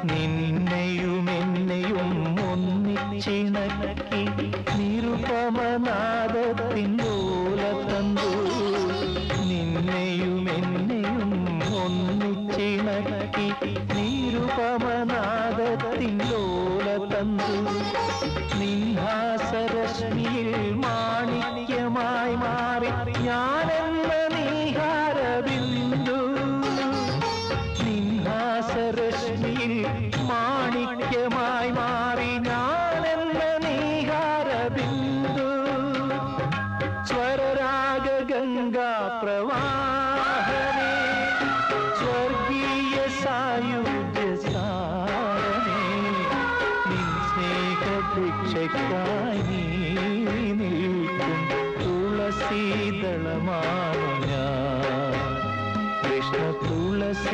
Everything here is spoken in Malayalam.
നിന്നെയും എന്നെയും ഒന്നിച്ചിണക്കി നിരുപമനാദത്തിൻപോലത്തന്നു നിന്നെയും എന്നെയും ഒന്നിച്ചിണക്കി നിരുപമനാദത്തിൻപോലത്തന്നു നിൻഹാസരശ്മിയിൽ മാണിക്യമായി മാറി ഞാനെന്ന നീഹാരബിന്ദു നിൻഹാസരശ്മിയിൽ മാണിക്യമായി മാറി ഞാനെന്ന നീഹാരബിന്ദു സ്വരരാഗ ഗംഗാ പ്രവാഹനേ സ്വർഗീയ സായുജ്യ സാരനേ നിൻ സ്നേഹഭിക്ഷയ്ക്കായി നീ നിൽക്കും തുളസീദളമാണു ഞാൻ കൃഷ്ണ തുളസീദളമാണ്